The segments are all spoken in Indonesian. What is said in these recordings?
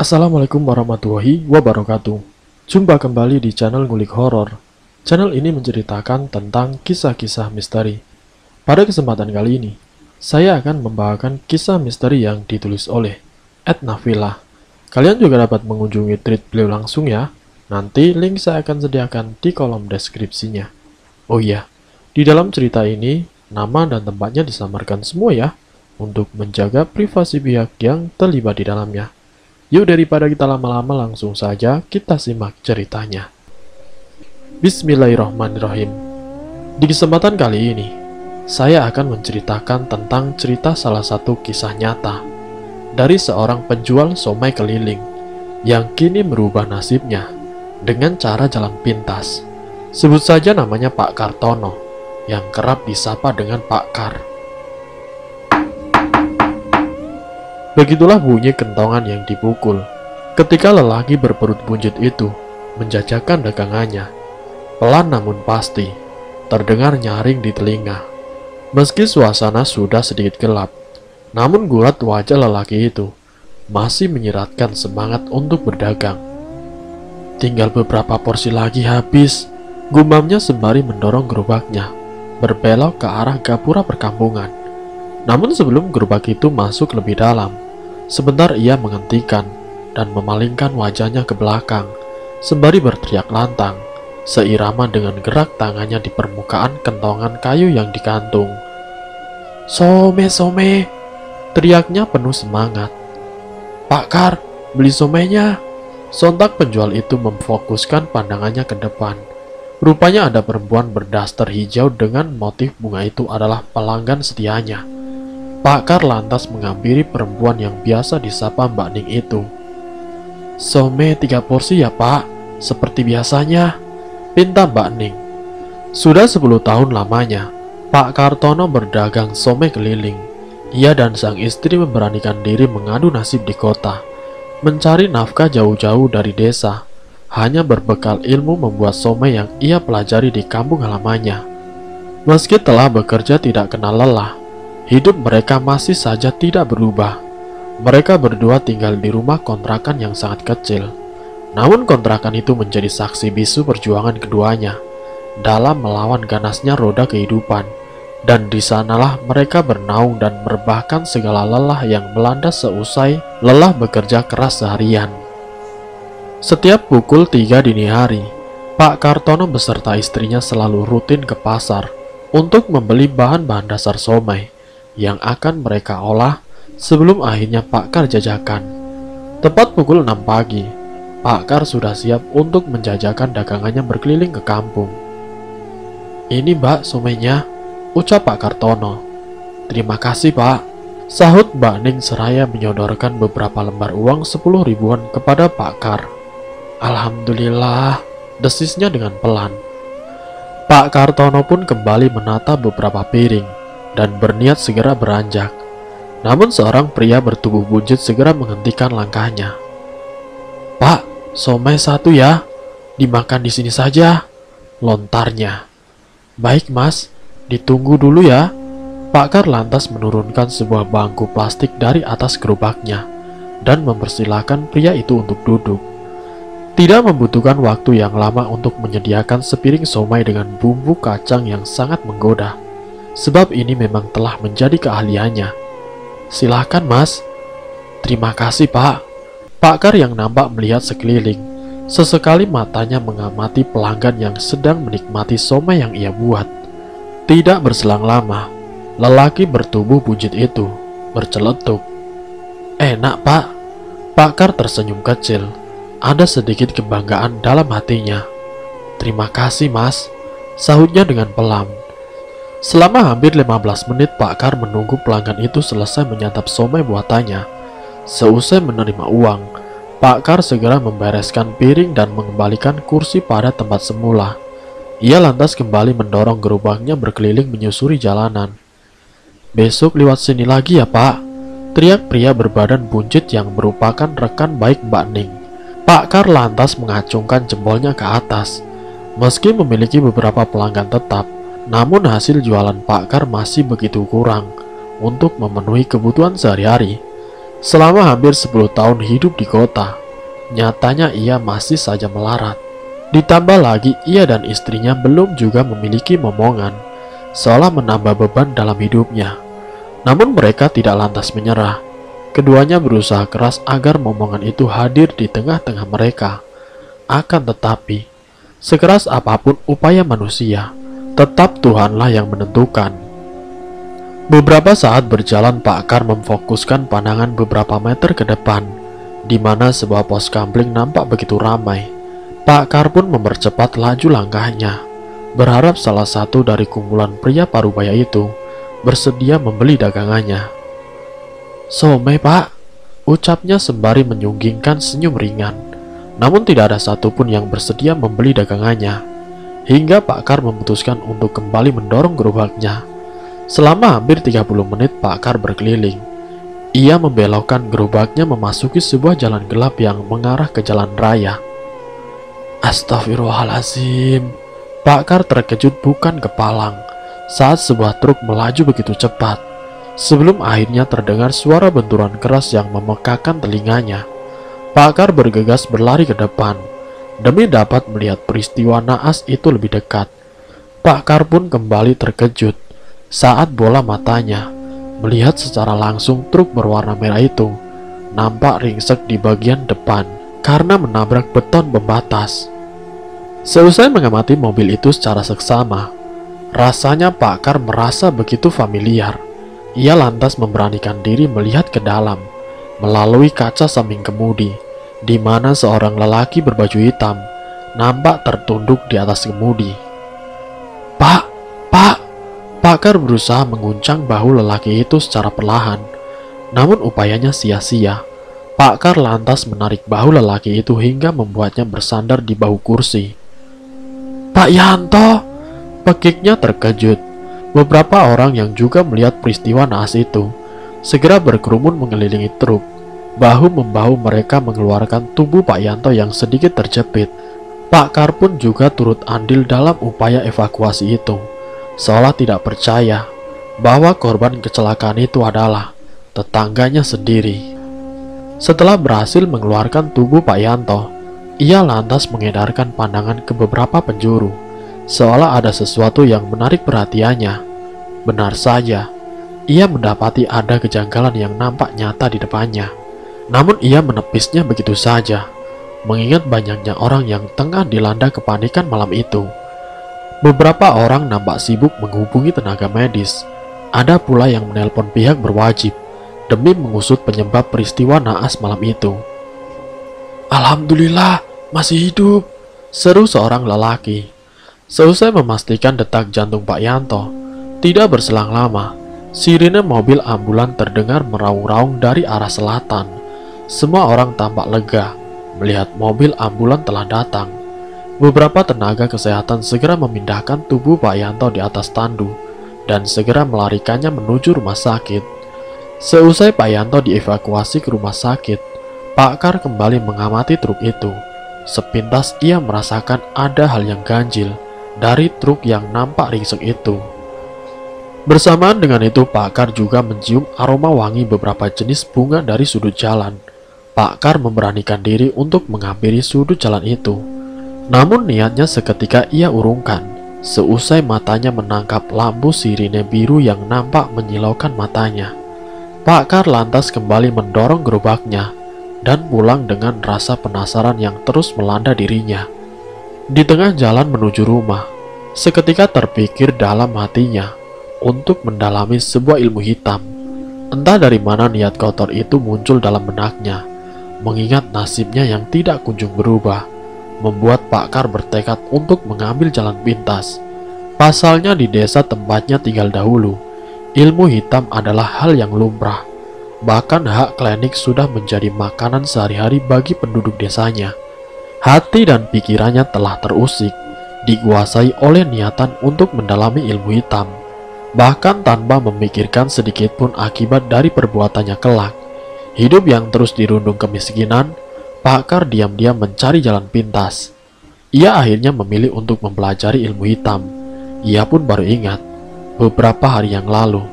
Assalamualaikum warahmatullahi wabarakatuh. Jumpa kembali di channel Ngulik Horor. Channel ini menceritakan tentang kisah-kisah misteri. Pada kesempatan kali ini, saya akan membawakan kisah misteri yang ditulis oleh Ednafila. Kalian juga dapat mengunjungi tweet beliau langsung ya. Nanti link saya akan sediakan di kolom deskripsinya. Oh iya, di dalam cerita ini, nama dan tempatnya disamarkan semua ya, untuk menjaga privasi pihak yang terlibat di dalamnya. Yuk daripada kita lama-lama langsung saja kita simak ceritanya. Bismillahirrahmanirrahim. Di kesempatan kali ini, saya akan menceritakan tentang cerita salah satu kisah nyata dari seorang penjual somai keliling yang kini merubah nasibnya dengan cara jalan pintas. Sebut saja namanya Pak Kartono yang kerap disapa dengan Pak Kar. Begitulah bunyi kentongan yang dipukul ketika lelaki berperut buncit itu menjajakan dagangannya. Pelan namun pasti, terdengar nyaring di telinga. Meski suasana sudah sedikit gelap, namun gulat wajah lelaki itu masih menyiratkan semangat untuk berdagang. Tinggal beberapa porsi lagi habis, gumamnya sembari mendorong gerobaknya berbelok ke arah gapura perkampungan. Namun sebelum gerobak itu masuk lebih dalam, sebentar ia menghentikan dan memalingkan wajahnya ke belakang, sembari berteriak lantang, seirama dengan gerak tangannya di permukaan kentongan kayu yang digantung. "Some, some!" teriaknya penuh semangat. "Pak Kar, beli somenya!" Sontak penjual itu memfokuskan pandangannya ke depan. Rupanya ada perempuan berdaster hijau dengan motif bunga itu adalah pelanggan setianya. Pak Kar lantas menghampiri perempuan yang biasa disapa Mbak Ning itu. "Some 3 porsi ya Pak, seperti biasanya," pinta Mbak Ning. Sudah 10 tahun lamanya, Pak Kartono berdagang somai keliling. Ia dan sang istri memberanikan diri mengadu nasib di kota, mencari nafkah jauh-jauh dari desa, hanya berbekal ilmu membuat somai yang ia pelajari di kampung halamannya. Meski telah bekerja tidak kenal lelah, hidup mereka masih saja tidak berubah. Mereka berdua tinggal di rumah kontrakan yang sangat kecil. Namun kontrakan itu menjadi saksi bisu perjuangan keduanya dalam melawan ganasnya roda kehidupan. Dan di sanalah mereka bernaung dan merebahkan segala lelah yang melanda seusai lelah bekerja keras seharian. Setiap pukul 3 dini hari, Pak Kartono beserta istrinya selalu rutin ke pasar untuk membeli bahan-bahan dasar somai yang akan mereka olah sebelum akhirnya Pak Kar jajakan. Tepat pukul 6 pagi, Pak Kar sudah siap untuk menjajakan dagangannya berkeliling ke kampung. "Ini Mbak somainya," ucap Pak Kartono. "Terima kasih Pak," sahut Mbak Ning seraya menyodorkan beberapa lembar uang 10 ribuan kepada Pak Kar. "Alhamdulillah," desisnya dengan pelan. Pak Kartono pun kembali menata beberapa piring dan berniat segera beranjak. Namun seorang pria bertubuh buncit segera menghentikan langkahnya. "Pak, somai 1 ya, dimakan di sini saja," lontarnya. "Baik Mas, ditunggu dulu ya." Pak Kar lantas menurunkan sebuah bangku plastik dari atas gerobaknya dan mempersilahkan pria itu untuk duduk. Tidak membutuhkan waktu yang lama untuk menyediakan sepiring somai dengan bumbu kacang yang sangat menggoda, sebab ini memang telah menjadi keahliannya. "Silahkan Mas." "Terima kasih Pak." Pak Kar yang nampak melihat sekeliling, sesekali matanya mengamati pelanggan yang sedang menikmati somai yang ia buat. Tidak berselang lama, lelaki bertubuh buncit itu berceletuk. "Enak Pak." Pak Kar tersenyum kecil. Ada sedikit kebanggaan dalam hatinya. "Terima kasih Mas," sahutnya dengan pelan. Selama hampir 15 menit Pak Kar menunggu pelanggan itu selesai menyantap somai buatannya. Seusai menerima uang, Pak Kar segera membereskan piring dan mengembalikan kursi pada tempat semula. Ia lantas kembali mendorong gerobaknya berkeliling menyusuri jalanan. "Besok lewat sini lagi ya Pak," teriak pria berbadan buncit yang merupakan rekan baik Mbak Ning. Pak Kar lantas mengacungkan jempolnya ke atas. Meski memiliki beberapa pelanggan tetap, namun hasil jualan Pak Kar masih begitu kurang untuk memenuhi kebutuhan sehari-hari. Selama hampir 10 tahun hidup di kota, nyatanya ia masih saja melarat. Ditambah lagi ia dan istrinya belum juga memiliki momongan, seolah menambah beban dalam hidupnya. Namun mereka tidak lantas menyerah. Keduanya berusaha keras agar momongan itu hadir di tengah-tengah mereka. Akan tetapi, sekeras apapun upaya manusia, tetap Tuhanlah yang menentukan. Beberapa saat berjalan, Pak Kar memfokuskan pandangan beberapa meter ke depan, di mana sebuah pos kampling nampak begitu ramai. Pak Kar pun mempercepat laju langkahnya, berharap salah satu dari kumpulan pria parubaya itu bersedia membeli dagangannya. "Somai, Pak," ucapnya sembari menyunggingkan senyum ringan. Namun tidak ada satupun yang bersedia membeli dagangannya, hingga Pak Kar memutuskan untuk kembali mendorong gerobaknya. Selama hampir 30 menit Pak Kar berkeliling. Ia membelokkan gerobaknya memasuki sebuah jalan gelap yang mengarah ke jalan raya. Astagfirullahaladzim. Pak Kar terkejut bukan kepalang saat sebuah truk melaju begitu cepat, sebelum akhirnya terdengar suara benturan keras yang memekakan telinganya. Pak Kar bergegas berlari ke depan demi dapat melihat peristiwa naas itu lebih dekat. Pak Kar pun kembali terkejut saat bola matanya melihat secara langsung truk berwarna merah itu nampak ringsek di bagian depan karena menabrak beton pembatas. Seusai mengamati mobil itu secara seksama, rasanya Pak Kar merasa begitu familiar. Ia lantas memberanikan diri melihat ke dalam melalui kaca samping kemudi, di mana seorang lelaki berbaju hitam nampak tertunduk di atas kemudi. Pak! Pak Kar berusaha menguncang bahu lelaki itu secara perlahan, namun upayanya sia-sia. Pak Kar lantas menarik bahu lelaki itu hingga membuatnya bersandar di bahu kursi. "Pak Yanto!" Pekiknya terkejut. Beberapa orang yang juga melihat peristiwa naas itu segera berkerumun mengelilingi truk. Bahu-membahu mereka mengeluarkan tubuh Pak Yanto yang sedikit terjepit. Pak Kar pun juga turut andil dalam upaya evakuasi itu, seolah tidak percaya bahwa korban kecelakaan itu adalah tetangganya sendiri. Setelah berhasil mengeluarkan tubuh Pak Yanto, ia lantas mengedarkan pandangan ke beberapa penjuru, seolah ada sesuatu yang menarik perhatiannya. Benar saja, ia mendapati ada kejanggalan yang nampak nyata di depannya. Namun ia menepisnya begitu saja, mengingat banyaknya orang yang tengah dilanda kepanikan malam itu. Beberapa orang nampak sibuk menghubungi tenaga medis. Ada pula yang menelpon pihak berwajib demi mengusut penyebab peristiwa naas malam itu. "Alhamdulillah, masih hidup," seru seorang lelaki. Seusai memastikan detak jantung Pak Yanto, tidak berselang lama, sirine mobil ambulan terdengar meraung-raung dari arah selatan. Semua orang tampak lega melihat mobil ambulan telah datang. Beberapa tenaga kesehatan segera memindahkan tubuh Pak Yanto di atas tandu dan segera melarikannya menuju rumah sakit. Seusai Pak Yanto dievakuasi ke rumah sakit, Pak Kar kembali mengamati truk itu. Sepintas ia merasakan ada hal yang ganjil dari truk yang nampak ringsek itu. Bersamaan dengan itu, Pak Kar juga mencium aroma wangi beberapa jenis bunga dari sudut jalan. Pak Kar memberanikan diri untuk menghampiri sudut jalan itu. Namun niatnya seketika ia urungkan seusai matanya menangkap lampu sirine biru yang nampak menyilaukan matanya. Pak Kar lantas kembali mendorong gerobaknya dan pulang dengan rasa penasaran yang terus melanda dirinya. Di tengah jalan menuju rumah, seketika terpikir dalam hatinya untuk mendalami sebuah ilmu hitam. Entah dari mana niat kotor itu muncul dalam benaknya, mengingat nasibnya yang tidak kunjung berubah, membuat Pak Kar bertekad untuk mengambil jalan pintas. Pasalnya di desa tempatnya tinggal dahulu, ilmu hitam adalah hal yang lumrah. Bahkan hak klinik sudah menjadi makanan sehari-hari bagi penduduk desanya. Hati dan pikirannya telah terusik, dikuasai oleh niatan untuk mendalami ilmu hitam. Bahkan tanpa memikirkan sedikit pun akibat dari perbuatannya kelak. Hidup yang terus dirundung kemiskinan, Pak Kar diam-diam mencari jalan pintas. Ia akhirnya memilih untuk mempelajari ilmu hitam. Ia pun baru ingat, beberapa hari yang lalu,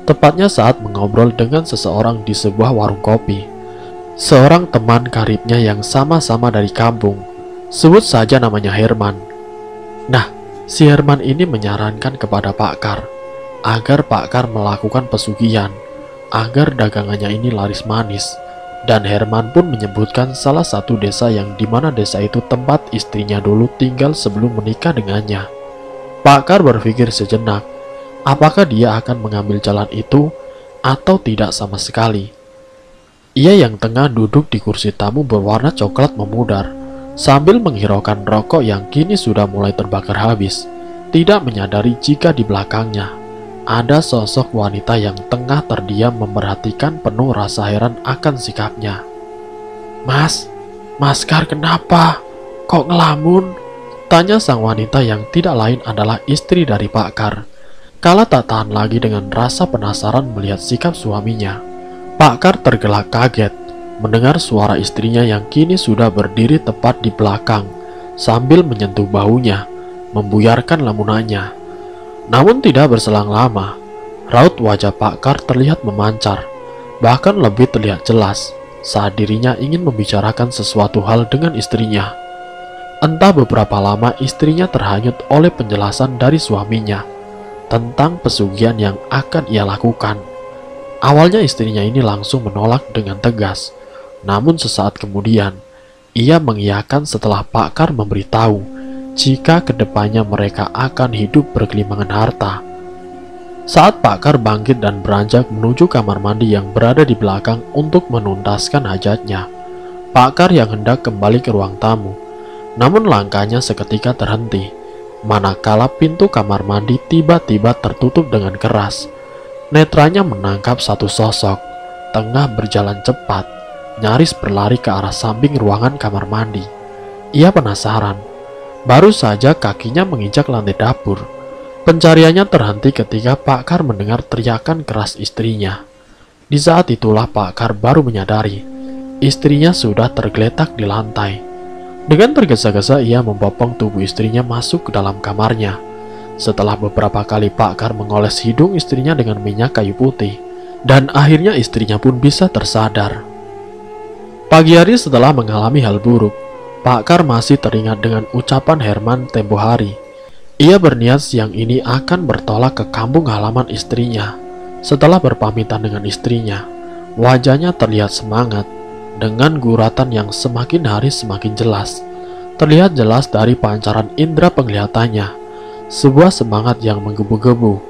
tepatnya saat mengobrol dengan seseorang di sebuah warung kopi. Seorang teman karibnya yang sama-sama dari kampung, sebut saja namanya Herman. Nah, si Herman ini menyarankan kepada Pak Kar agar Pak Kar melakukan pesugihan agar dagangannya ini laris manis. Dan Herman pun menyebutkan salah satu desa yang dimana desa itu tempat istrinya dulu tinggal sebelum menikah dengannya. Pak Kar berpikir sejenak, apakah dia akan mengambil jalan itu atau tidak sama sekali. Ia yang tengah duduk di kursi tamu berwarna coklat memudar, sambil menghiraukan rokok yang kini sudah mulai terbakar habis, tidak menyadari jika di belakangnya ada sosok wanita yang tengah terdiam memerhatikan penuh rasa heran akan sikapnya. Mas Kar kenapa? Kok ngelamun? Tanya sang wanita yang tidak lain adalah istri dari Pak Kar. Kala tak tahan lagi dengan rasa penasaran melihat sikap suaminya, Pak Kar tergelak kaget mendengar suara istrinya yang kini sudah berdiri tepat di belakang sambil menyentuh bahunya, membuyarkan lamunannya. Namun tidak berselang lama, raut wajah Pak Kar terlihat memancar, bahkan lebih terlihat jelas saat dirinya ingin membicarakan sesuatu hal dengan istrinya. Entah beberapa lama istrinya terhanyut oleh penjelasan dari suaminya tentang pesugihan yang akan ia lakukan. Awalnya istrinya ini langsung menolak dengan tegas, namun sesaat kemudian ia mengiyakan setelah Pak Kar memberitahu jika kedepannya mereka akan hidup bergelimangan harta. Saat Pak Kar bangkit dan beranjak menuju kamar mandi yang berada di belakang untuk menuntaskan hajatnya, Pak Kar yang hendak kembali ke ruang tamu, namun langkahnya seketika terhenti, manakala pintu kamar mandi tiba-tiba tertutup dengan keras. Netranya menangkap satu sosok, tengah berjalan cepat, nyaris berlari ke arah samping ruangan kamar mandi. Ia penasaran. Baru saja kakinya menginjak lantai dapur. Pencariannya terhenti ketika Pak Kar mendengar teriakan keras istrinya. Di saat itulah Pak Kar baru menyadari istrinya sudah tergeletak di lantai. Dengan tergesa-gesa ia membopong tubuh istrinya masuk ke dalam kamarnya. Setelah beberapa kali Pak Kar mengoles hidung istrinya dengan minyak kayu putih, dan akhirnya istrinya pun bisa tersadar. Pagi hari setelah mengalami hal buruk, Pak Kar masih teringat dengan ucapan Herman tempo hari. Ia berniat siang ini akan bertolak ke kampung halaman istrinya. Setelah berpamitan dengan istrinya, wajahnya terlihat semangat, dengan guratan yang semakin hari semakin jelas. Terlihat jelas dari pancaran indera penglihatannya, sebuah semangat yang menggebu-gebu.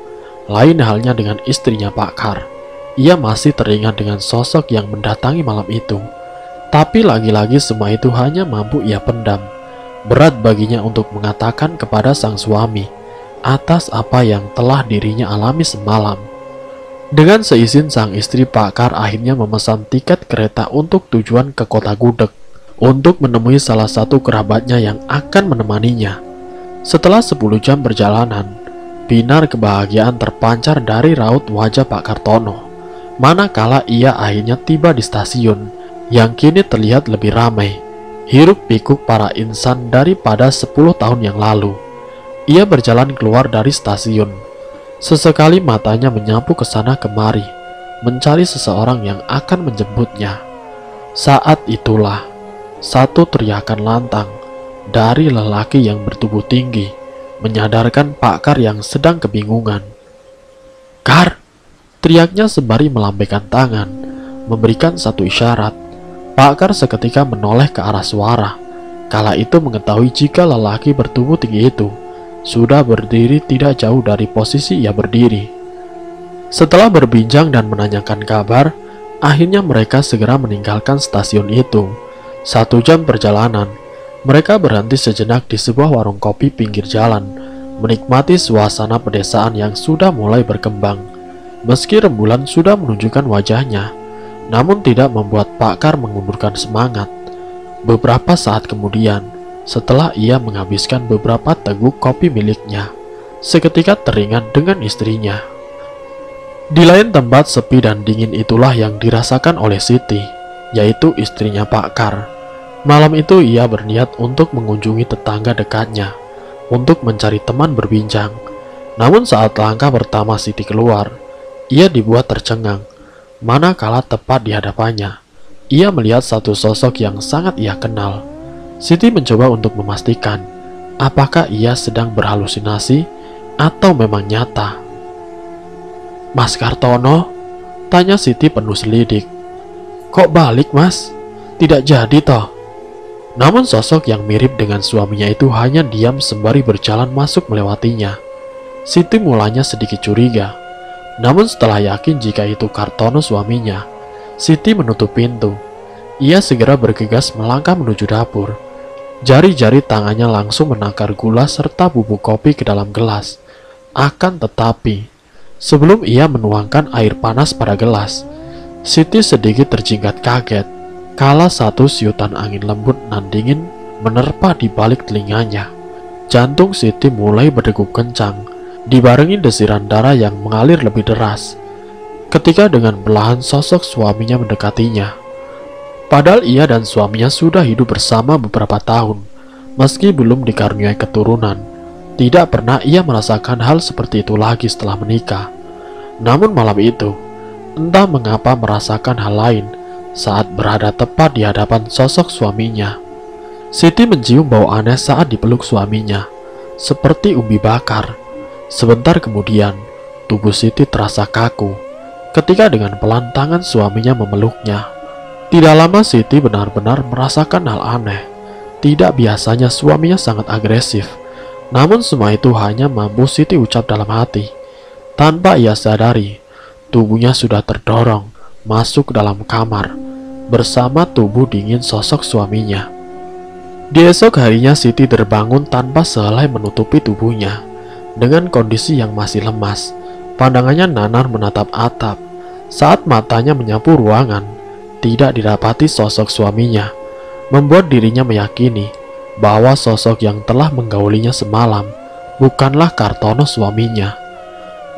Lain halnya dengan istrinya Pak Kar. Ia masih teringat dengan sosok yang mendatangi malam itu. Tapi lagi-lagi semua itu hanya mampu ia pendam. Berat baginya untuk mengatakan kepada sang suami atas apa yang telah dirinya alami semalam. Dengan seizin sang istri, Pak Kar akhirnya memesan tiket kereta untuk tujuan ke kota Gudeg untuk menemui salah satu kerabatnya yang akan menemaninya. Setelah 10 jam perjalanan, binar kebahagiaan terpancar dari raut wajah Pak Kartono manakala ia akhirnya tiba di stasiun yang kini terlihat lebih ramai, hiruk pikuk para insan daripada 10 tahun yang lalu. Ia berjalan keluar dari stasiun. Sesekali matanya menyapu ke sana kemari, mencari seseorang yang akan menjemputnya. Saat itulah, satu teriakan lantang dari lelaki yang bertubuh tinggi menyadarkan Pak Kar yang sedang kebingungan. "Kar!" teriaknya sembari melambaikan tangan, memberikan satu isyarat. Pak Kar seketika menoleh ke arah suara. Kala itu mengetahui jika lelaki bertubuh tinggi itu sudah berdiri tidak jauh dari posisi ia berdiri. Setelah berbincang dan menanyakan kabar, akhirnya mereka segera meninggalkan stasiun itu. 1 jam perjalanan, mereka berhenti sejenak di sebuah warung kopi pinggir jalan, menikmati suasana pedesaan yang sudah mulai berkembang. Meski rembulan sudah menunjukkan wajahnya, namun tidak membuat Pak Kar mengundurkan semangat. Beberapa saat kemudian, setelah ia menghabiskan beberapa teguk kopi miliknya, seketika teringat dengan istrinya. Di lain tempat sepi dan dingin itulah yang dirasakan oleh Siti, yaitu istrinya Pak Kar. Malam itu ia berniat untuk mengunjungi tetangga dekatnya, untuk mencari teman berbincang. Namun saat langkah pertama Siti keluar, Ia dibuat tercengang, manakala tepat di hadapannya, ia melihat satu sosok yang sangat ia kenal. Siti mencoba untuk memastikan apakah ia sedang berhalusinasi atau memang nyata. "Mas Kartono?" tanya Siti penuh selidik. "Kok balik, Mas? Tidak jadi toh?" Namun sosok yang mirip dengan suaminya itu hanya diam sembari berjalan masuk melewatinya. Siti mulanya sedikit curiga. Namun setelah yakin jika itu Kartono suaminya, Siti menutup pintu. Ia segera bergegas melangkah menuju dapur. Jari-jari tangannya langsung menakar gula serta bubuk kopi ke dalam gelas. Akan tetapi, sebelum ia menuangkan air panas pada gelas, Siti sedikit terjingkat kaget kala satu siutan angin lembut nan dingin menerpa di balik telinganya. Jantung Siti mulai berdegup kencang, dibarengi desiran darah yang mengalir lebih deras ketika dengan perlahan sosok suaminya mendekatinya. Padahal ia dan suaminya sudah hidup bersama beberapa tahun, meski belum dikaruniai keturunan. Tidak pernah ia merasakan hal seperti itu lagi setelah menikah. Namun malam itu, entah mengapa merasakan hal lain saat berada tepat di hadapan sosok suaminya. Siti mencium bau aneh saat dipeluk suaminya, seperti umbi bakar. Sebentar kemudian, tubuh Siti terasa kaku ketika dengan pelan tangan suaminya memeluknya. Tidak lama Siti benar-benar merasakan hal aneh. Tidak biasanya suaminya sangat agresif. Namun semua itu hanya mampu Siti ucap dalam hati. Tanpa ia sadari, tubuhnya sudah terdorong masuk ke dalam kamar bersama tubuh dingin sosok suaminya. Di esok harinya Siti terbangun tanpa sehelai menutupi tubuhnya. Dengan kondisi yang masih lemas, pandangannya nanar menatap atap. Saat matanya menyapu ruangan, tidak didapati sosok suaminya, membuat dirinya meyakini bahwa sosok yang telah menggaulinya semalam bukanlah Kartono suaminya.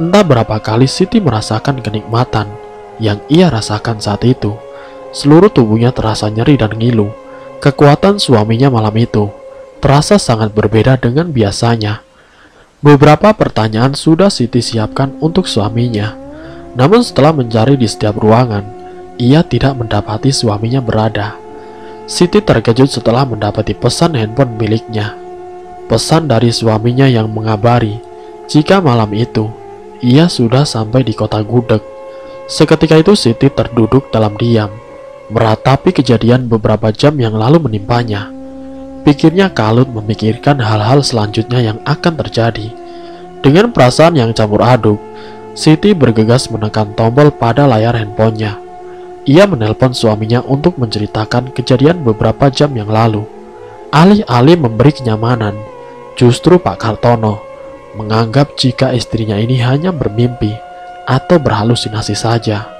Entah berapa kali Siti merasakan kenikmatan yang ia rasakan saat itu. Seluruh tubuhnya terasa nyeri dan ngilu. Kekuatan suaminya malam itu terasa sangat berbeda dengan biasanya. Beberapa pertanyaan sudah Siti siapkan untuk suaminya. Namun setelah mencari di setiap ruangan, ia tidak mendapati suaminya berada. Siti terkejut setelah mendapati pesan handphone miliknya. Pesan dari suaminya yang mengabari jika malam itu ia sudah sampai di kota Gudeg. Seketika itu Siti terduduk dalam diam, meratapi kejadian beberapa jam yang lalu menimpanya. Pikirnya kalut memikirkan hal-hal selanjutnya yang akan terjadi. Dengan perasaan yang campur aduk, Siti bergegas menekan tombol pada layar handphonenya. Ia menelpon suaminya untuk menceritakan kejadian beberapa jam yang lalu. Alih-alih memberi kenyamanan, justru Pak Kartono menganggap jika istrinya ini hanya bermimpi atau berhalusinasi saja.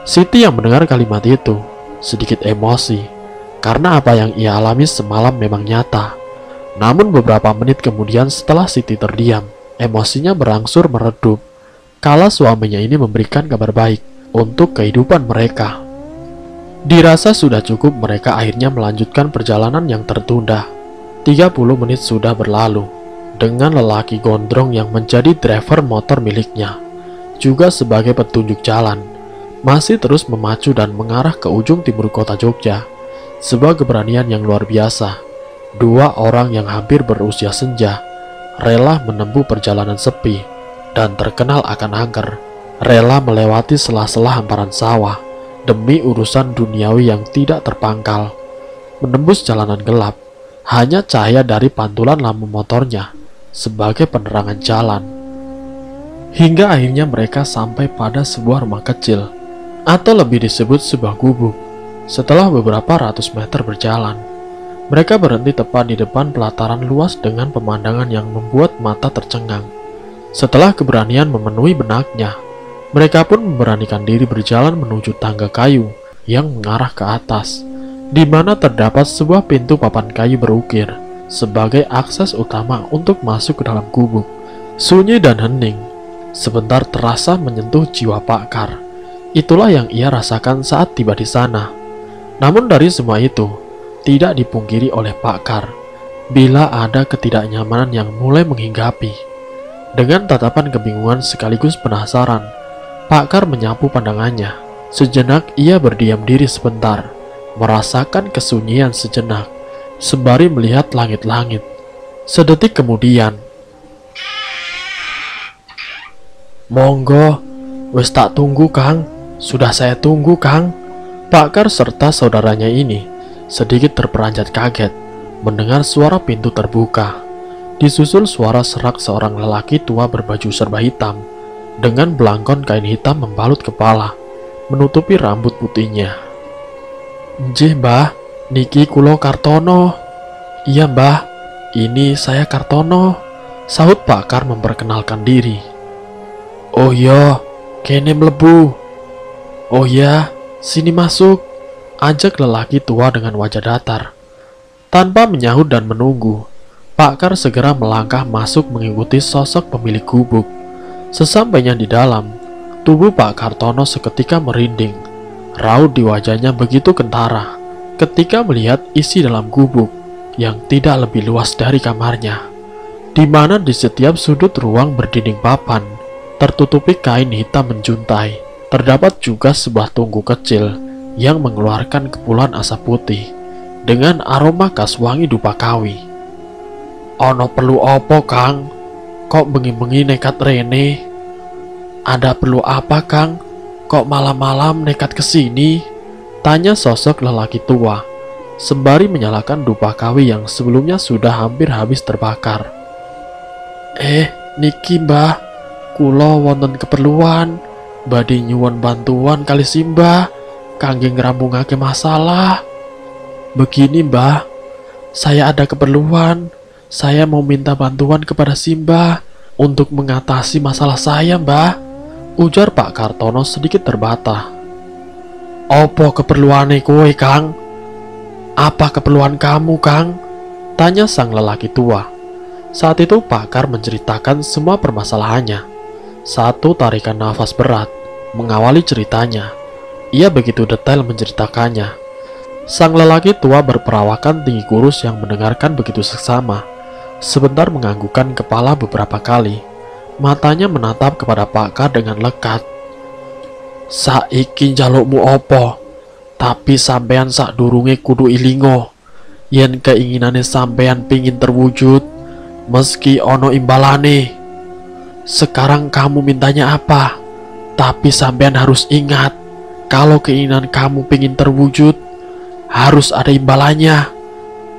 Siti yang mendengar kalimat itu sedikit emosi, karena apa yang ia alami semalam memang nyata. Namun beberapa menit kemudian setelah Siti terdiam, emosinya berangsur meredup kala suaminya ini memberikan kabar baik untuk kehidupan mereka. Dirasa sudah cukup, mereka akhirnya melanjutkan perjalanan yang tertunda. 30 menit sudah berlalu, dengan lelaki gondrong yang menjadi driver motor miliknya, juga sebagai petunjuk jalan, masih terus memacu dan mengarah ke ujung timur kota Jogja. Sebuah keberanian yang luar biasa. Dua orang yang hampir berusia senja, rela menempuh perjalanan sepi dan terkenal akan angker, rela melewati sela-sela hamparan sawah, demi urusan duniawi yang tidak terpangkal. Menembus jalanan gelap, hanya cahaya dari pantulan lampu motornya sebagai penerangan jalan. Hingga akhirnya mereka sampai pada sebuah rumah kecil, atau lebih disebut sebuah gubuk. Setelah beberapa ratus meter berjalan, mereka berhenti tepat di depan pelataran luas dengan pemandangan yang membuat mata tercengang. Setelah keberanian memenuhi benaknya, mereka pun memberanikan diri berjalan menuju tangga kayu yang mengarah ke atas, di mana terdapat sebuah pintu papan kayu berukir sebagai akses utama untuk masuk ke dalam gubuk. Sunyi dan hening sebentar terasa menyentuh jiwa Pak Kar. Itulah yang ia rasakan saat tiba di sana. Namun dari semua itu, tidak dipungkiri oleh Pak Kar bila ada ketidaknyamanan yang mulai menghinggapi. Dengan tatapan kebingungan sekaligus penasaran, Pak Kar menyapu pandangannya. Sejenak ia berdiam diri sebentar, merasakan kesunyian sejenak, sembari melihat langit-langit. Sedetik kemudian, "Monggo, wis tak tunggu Kang, sudah saya tunggu Kang." Pak Kar serta saudaranya ini sedikit terperanjat kaget mendengar suara pintu terbuka. Disusul suara serak seorang lelaki tua berbaju serba hitam dengan belangkon kain hitam membalut kepala, menutupi rambut putihnya. "Nggih Mbah, niki kulo Kartono." "Iya Mbah, ini saya Kartono," sahut Pak Kar memperkenalkan diri. "Oh iya, kene mlebu." "Oh iya, sini masuk," ajak lelaki tua dengan wajah datar. Tanpa menyahut dan menunggu, Pak Kar segera melangkah masuk mengikuti sosok pemilik gubuk. Sesampainya di dalam, tubuh Pak Kartono seketika merinding. Raut di wajahnya begitu kentara ketika melihat isi dalam gubuk yang tidak lebih luas dari kamarnya, di mana di setiap sudut ruang berdinding papan tertutupi kain hitam menjuntai. Terdapat juga sebuah tungku kecil yang mengeluarkan kepulan asap putih dengan aroma khas wangi dupa kawi. "Ono perlu opo Kang? Kok bengi-bengi nekat rene?" "Ada perlu apa Kang? Kok malam-malam nekat kesini?" tanya sosok lelaki tua, sembari menyalakan dupa kawi yang sebelumnya sudah hampir habis terbakar. Niki Mbah, kulo wonten keperluan, badhe nyuwun bantuan kali Simbah, kangge ngrambungake masalah." "Begini Mbah, saya ada keperluan. Saya mau minta bantuan kepada Simbah untuk mengatasi masalah saya Mbah," ujar Pak Kartono sedikit terbata. "Opo keperluane kowe Kang? Apa keperluan kamu Kang?" tanya sang lelaki tua. Saat itu Pak Kar menceritakan semua permasalahannya. Satu tarikan nafas berat mengawali ceritanya. Ia begitu detail menceritakannya. Sang lelaki tua berperawakan tinggi kurus yang mendengarkan begitu seksama. Sebentar menganggukkan kepala beberapa kali. Matanya menatap kepada Pak Kar dengan lekat. "Saiki njalukmu opo? Tapi sampean sakdurunge kudu ilingo, yen keinginane sampean pingin terwujud, meski ono imbalane. Sekarang kamu mintanya apa? Tapi sampean harus ingat, kalau keinginan kamu pingin terwujud, harus ada imbalannya,"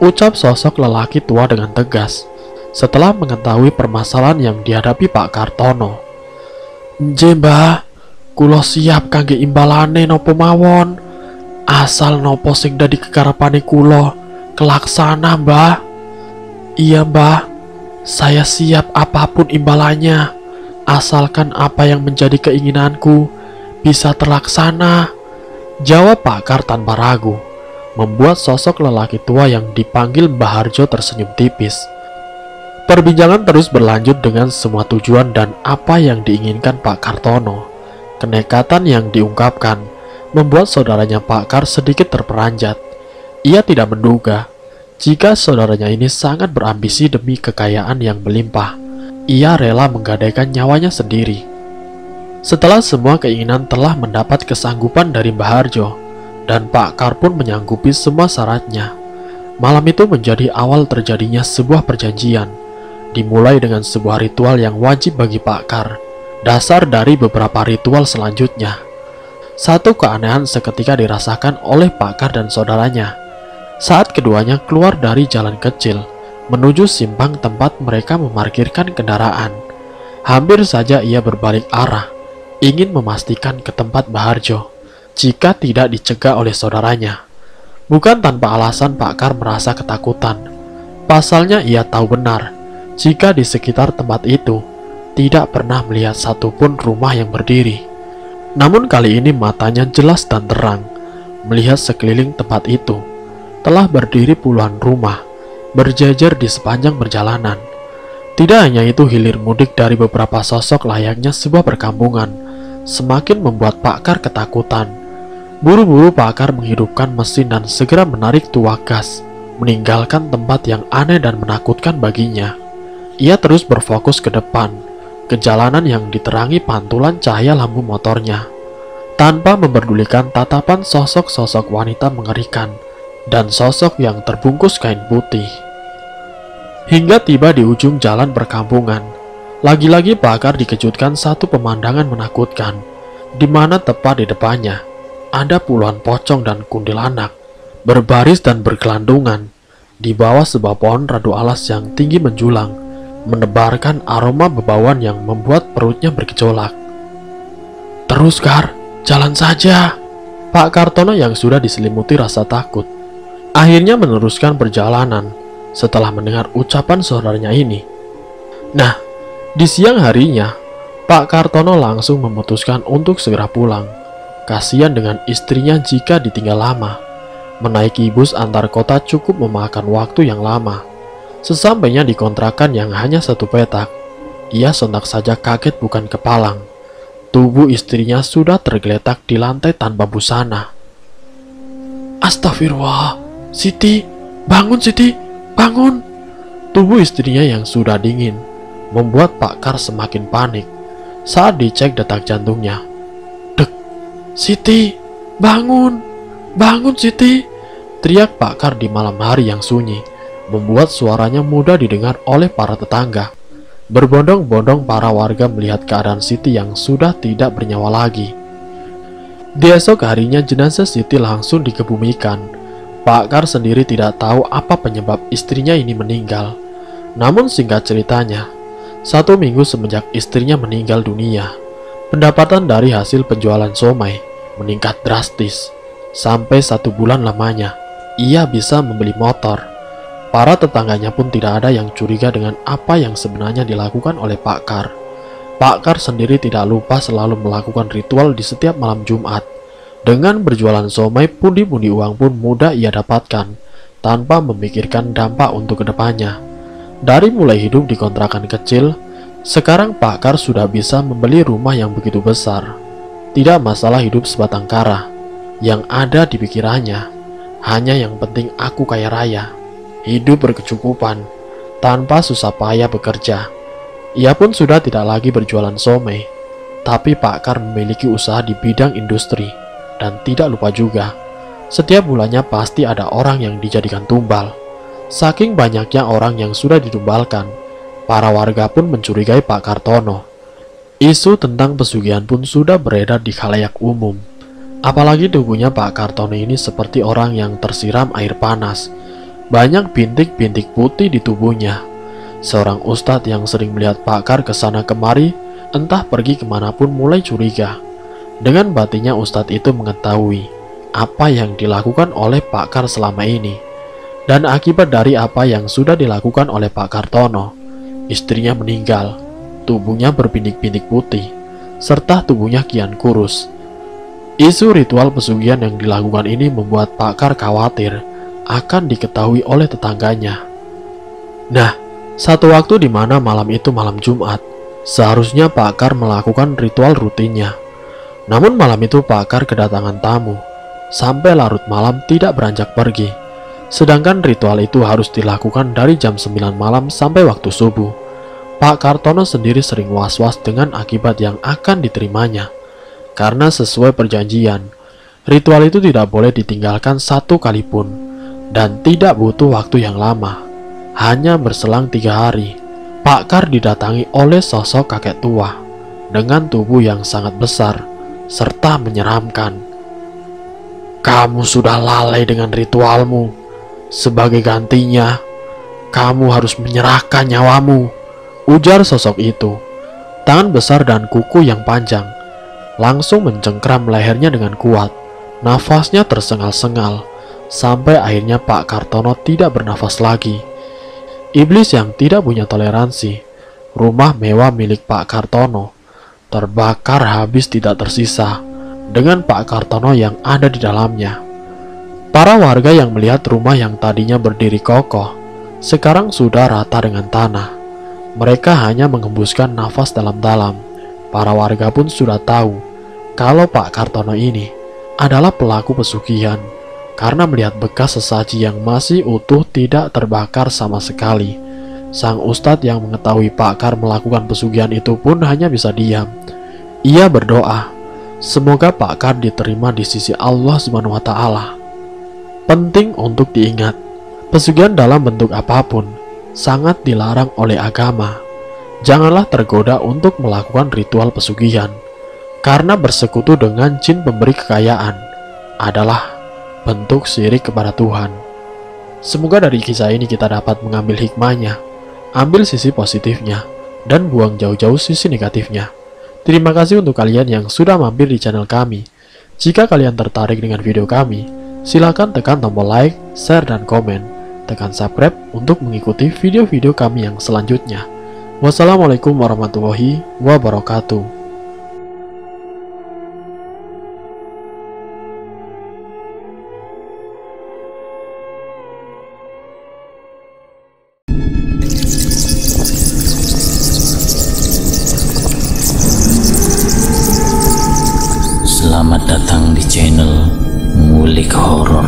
ucap sosok lelaki tua dengan tegas. Setelah mengetahui permasalahan yang dihadapi Pak Kartono, "Nggih Mbah, kulo siap kangge imbalane nopo mawon, asal nopo sing dadi kekarepane kulo kelaksana Mbah." "Iya Mbah, saya siap apapun imbalannya, asalkan apa yang menjadi keinginanku bisa terlaksana," jawab Pak Kar tanpa ragu, membuat sosok lelaki tua yang dipanggil Mbah Harjo tersenyum tipis. Perbincangan terus berlanjut dengan semua tujuan dan apa yang diinginkan Pak Kartono. Kenekatan yang diungkapkan membuat saudaranya Pak Kar sedikit terperanjat. Ia tidak menduga jika saudaranya ini sangat berambisi demi kekayaan yang melimpah. Ia rela menggadaikan nyawanya sendiri. Setelah semua keinginan telah mendapat kesanggupan dari Mbah Harjo, dan Pak Kar pun menyanggupi semua syaratnya, malam itu menjadi awal terjadinya sebuah perjanjian. Dimulai dengan sebuah ritual yang wajib bagi Pak Kar, dasar dari beberapa ritual selanjutnya. Satu keanehan seketika dirasakan oleh Pak Kar dan saudaranya saat keduanya keluar dari jalan kecil menuju simpang tempat mereka memarkirkan kendaraan. Hampir saja ia berbalik arah, ingin memastikan ke tempat Mbah Harjo jika tidak dicegah oleh saudaranya. Bukan tanpa alasan Pak Kar merasa ketakutan. Pasalnya ia tahu benar jika di sekitar tempat itu tidak pernah melihat satupun rumah yang berdiri. Namun kali ini matanya jelas dan terang melihat sekeliling tempat itu telah berdiri puluhan rumah berjajar di sepanjang perjalanan. Tidak hanya itu, hilir mudik dari beberapa sosok layaknya sebuah perkampungan semakin membuat Pak Kar ketakutan. Buru-buru Pak Kar menghidupkan mesin dan segera menarik tuak gas, meninggalkan tempat yang aneh dan menakutkan baginya. Ia terus berfokus ke depan, ke jalanan yang diterangi pantulan cahaya lampu motornya, tanpa memperdulikan tatapan sosok-sosok wanita mengerikan dan sosok yang terbungkus kain putih. Hingga tiba di ujung jalan perkampungan, lagi-lagi Pakar dikejutkan satu pemandangan menakutkan, di mana tepat di depannya ada puluhan pocong dan kuntilanak berbaris dan bergelandungan di bawah sebuah pohon radu alas yang tinggi menjulang, menebarkan aroma bebauan yang membuat perutnya bergejolak. "Terus, Kar, jalan saja." Pak Kartono yang sudah diselimuti rasa takut akhirnya meneruskan perjalanan setelah mendengar ucapan saudaranya ini. Nah, di siang harinya, Pak Kartono langsung memutuskan untuk segera pulang. Kasihan dengan istrinya jika ditinggal lama. Menaiki bus antar kota cukup memakan waktu yang lama. Sesampainya di kontrakan yang hanya satu petak, ia sontak saja kaget bukan kepalang. Tubuh istrinya sudah tergeletak di lantai tanpa busana. "Astagfirullah, Siti, bangun Siti, bangun!" Tubuh istrinya yang sudah dingin membuat Pak Kar semakin panik saat dicek detak jantungnya. "Dek, Siti, bangun, bangun Siti!" teriak Pak Kar di malam hari yang sunyi, membuat suaranya mudah didengar oleh para tetangga. Berbondong-bondong para warga melihat keadaan Siti yang sudah tidak bernyawa lagi. Di esok harinya jenazah Siti langsung dikebumikan. Pak Kar sendiri tidak tahu apa penyebab istrinya ini meninggal. Namun singkat ceritanya, 1 minggu semenjak istrinya meninggal dunia, pendapatan dari hasil penjualan somai meningkat drastis. Sampai 1 bulan lamanya, ia bisa membeli motor. Para tetangganya pun tidak ada yang curiga dengan apa yang sebenarnya dilakukan oleh Pak Kar. Pak Kar sendiri tidak lupa selalu melakukan ritual di setiap malam Jumat. Dengan berjualan somai, pundi-pundi uang pun mudah ia dapatkan, tanpa memikirkan dampak untuk kedepannya. Dari mulai hidup di kontrakan kecil, sekarang Pak Kar sudah bisa membeli rumah yang begitu besar. Tidak masalah hidup sebatang kara. Yang ada di pikirannya, hanya yang penting aku kaya raya, hidup berkecukupan, tanpa susah payah bekerja. Ia pun sudah tidak lagi berjualan somai, tapi Pak Kar memiliki usaha di bidang industri. Dan tidak lupa juga, setiap bulannya pasti ada orang yang dijadikan tumbal. Saking banyaknya orang yang sudah ditumbalkan, para warga pun mencurigai Pak Kartono. Isu tentang pesugihan pun sudah beredar di khalayak umum. Apalagi tubuhnya Pak Kartono ini seperti orang yang tersiram air panas. Banyak bintik-bintik putih di tubuhnya. Seorang ustadz yang sering melihat Pak Kar kesana kemari, entah pergi kemanapun, mulai curiga. Dengan batinnya ustadz itu mengetahui apa yang dilakukan oleh Pak Kar selama ini. Dan akibat dari apa yang sudah dilakukan oleh Pak Kartono, istrinya meninggal, tubuhnya berbintik-bintik putih, serta tubuhnya kian kurus. Isu ritual pesugihan yang dilakukan ini membuat Pak Kar khawatir akan diketahui oleh tetangganya. Nah, satu waktu di mana malam itu malam Jumat, seharusnya Pak Kar melakukan ritual rutinnya. Namun malam itu Pak Kar kedatangan tamu, sampai larut malam tidak beranjak pergi. Sedangkan ritual itu harus dilakukan dari jam 9 malam sampai waktu subuh. Pak Kartono sendiri sering was-was dengan akibat yang akan diterimanya. Karena sesuai perjanjian, ritual itu tidak boleh ditinggalkan 1 kali pun, dan tidak butuh waktu yang lama. Hanya berselang 3 hari, Pak Kar didatangi oleh sosok kakek tua dengan tubuh yang sangat besar serta menyeramkan. "Kamu sudah lalai dengan ritualmu. Sebagai gantinya, kamu harus menyerahkan nyawamu," ujar sosok itu. Tangan besar dan kuku yang panjang langsung mencengkram lehernya dengan kuat. Nafasnya tersengal-sengal, sampai akhirnya Pak Kartono tidak bernafas lagi. Iblis yang tidak punya toleransi. Rumah mewah milik Pak Kartono terbakar habis tidak tersisa, dengan Pak Kartono yang ada di dalamnya. Para warga yang melihat rumah yang tadinya berdiri kokoh, sekarang sudah rata dengan tanah. Mereka hanya mengembuskan nafas dalam-dalam. Para warga pun sudah tahu kalau Pak Kartono ini adalah pelaku pesugihan, karena melihat bekas sesaji yang masih utuh tidak terbakar sama sekali. Sang ustadz yang mengetahui Pak Kar melakukan pesugihan itu pun hanya bisa diam. Ia berdoa, semoga Pak Kar diterima di sisi Allah Subhanahu wa Ta'ala. Penting untuk diingat, pesugihan dalam bentuk apapun sangat dilarang oleh agama. Janganlah tergoda untuk melakukan ritual pesugihan, karena bersekutu dengan jin pemberi kekayaan adalah bentuk syirik kepada Tuhan. Semoga dari kisah ini kita dapat mengambil hikmahnya, ambil sisi positifnya, dan buang jauh-jauh sisi negatifnya. Terima kasih untuk kalian yang sudah mampir di channel kami. Jika kalian tertarik dengan video kami, silakan tekan tombol like, share, dan komen. Tekan subscribe untuk mengikuti video-video kami yang selanjutnya. Wassalamualaikum warahmatullahi wabarakatuh. Selamat datang di channel Ngulik Horor.